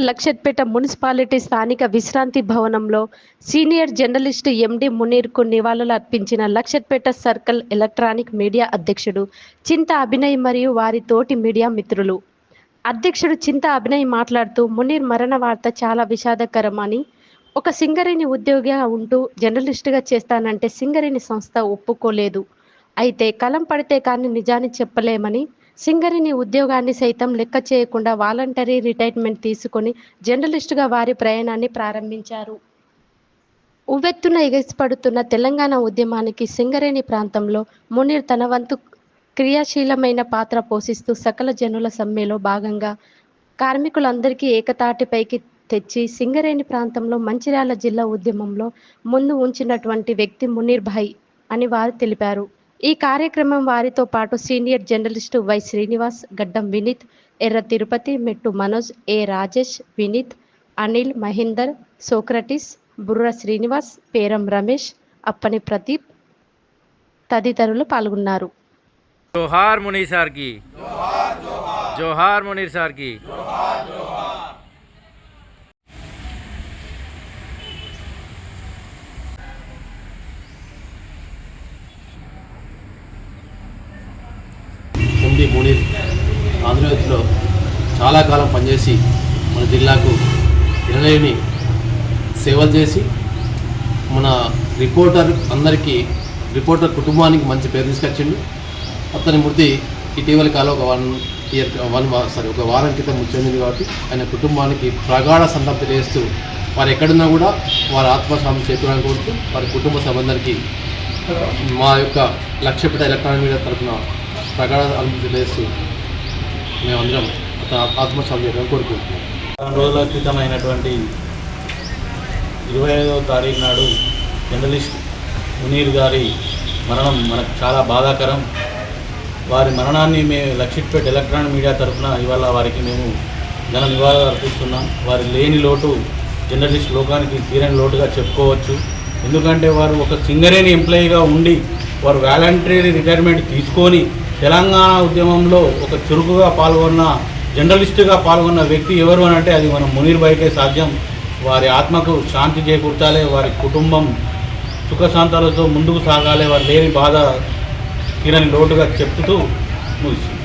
Luxettipet municipality స్థానిక విశ్రాంతి భవనంలో సీనియర్ జర్నలిస్టు ఎండి మునీర్కు నివాళులు అర్పించిన లక్షట్పేట సర్కిల్ ఎలక్ట్రానిక్ మీడియా అధ్యక్షుడు చింత అభినయ్ మరియు వారి తోటి మీడియా మిత్రులు. అధ్యక్షుడు చింత అభినయ్ మాట్లాడుతూ, మునీర్ మరణ వార్త చాలా విషాదకరమని, ఒక సింగరేణి ఉద్యోగిగా ఉంటూ జర్నలిస్టుగా చేస్తానంటే సింగరేణి సంస్థ ఒప్పుకోలేదు. అయితే కలం పడితే కానీ నిజాన్ని చెప్పలేమని, సింగరేణి ఉద్యోగాన్ని సైతం లెక్క చేయకుండా వాలంటరీ రిటైర్మెంట్ తీసుకొని జర్నలిస్టుగా వారి ప్రయాణాన్ని ప్రారంభించారు. ఉవ్వెత్తున ఎగసిపడుతున్న తెలంగాణ ఉద్యమానికి సింగరేణి ప్రాంతంలో మునీర్ తన వంతు క్రియాశీలమైన పాత్ర పోషిస్తూ సకల జనుల సమ్మెలో భాగంగా కార్మికులందరికీ ఏకతాటిపైకి తెచ్చి సింగరేణి ప్రాంతంలో మంచిర్యాల జిల్లా ఉద్యమంలో ముందు ఉంచినటువంటి వ్యక్తి మునీర్ భాయ్ అని వారు తెలిపారు. ఈ కార్యక్రమం వారితో పాటు సీనియర్ జర్నలిస్టు వై శ్రీనివాస్, గడ్డం వినీత్, ఎర్ర తిరుపతి, మెట్టు మనోజ్, ఏ రాజేష్, వినీత్, అనిల్, మహేందర్, సోక్రటిస్, బుర్ర శ్రీనివాస్, పేరం రమేష్, అప్పని ప్రదీప్ తదితరులు పాల్గొన్నారు. జోహార్ మునీర్ సార్ కి జోహార్ మునీర్ సార్ కి ఎండి మునీర్ ఆంధ్రప్రదేశ్లో చాలా కాలం పనిచేసి మన జిల్లాకు ఎనలేని సేవలు చేసి మన రిపోర్టర్ కుటుంబానికి మంచి పేరు తీసుకొచ్చిండు. అతని మృతి ఇటీవల కాలం ఒక వారం క్రితం చెందింది కాబట్టి ఆయన కుటుంబానికి ప్రగాఢ సంతృప్తి చేస్తూ వారు ఎక్కడున్నా కూడా వారి ఆత్మశాంతి చేకూరాలని కోరుతూ వారి కుటుంబ సభ్యులందరికీ మా యొక్క లక్షపేట ఎలక్ట్రానిక్ మీడియా తరఫున ప్రగాఢ అనుభూతి చేస్తూ మేమందరం ఆత్మశాంతి చేయాలని కోరుకుంటున్నాం. 2 రోజుల క్రితం అయినటువంటి 25వ తారీఖు నాడు జర్నలిస్ట్ మునీర్ గారి మరణం మనకు చాలా బాధాకరం. వారి మరణాన్ని మేము లక్షట్పేట ఎలక్ట్రానిక్ మీడియా తరఫున ఇవాళ వారికి మేము ఘన నివాళులు అర్పిస్తున్నాం. వారి లేని లోటు జర్నలిస్ట్ లోకానికి తీరని లోటుగా చెప్పుకోవచ్చు. ఎందుకంటే వారు ఒక సింగరేణి ఎంప్లాయీగా ఉండి వారు వాలంటరీ రిటైర్మెంట్ తీసుకొని తెలంగాణ ఉద్యమంలో ఒక చురుకుగా పాల్గొన్న జర్నలిస్టుగా పాల్గొన్న వ్యక్తి ఎవరు అని అంటే అది మన మునీర్ భాయ్కే సాధ్యం. వారి ఆత్మకు శాంతి చేకూర్చాలి, వారి కుటుంబం సుఖశాంతాలతో ముందుకు సాగాలి, వారు లేని బాధ తీరని లోటుగా చెప్తూ ముగిస్తుంది.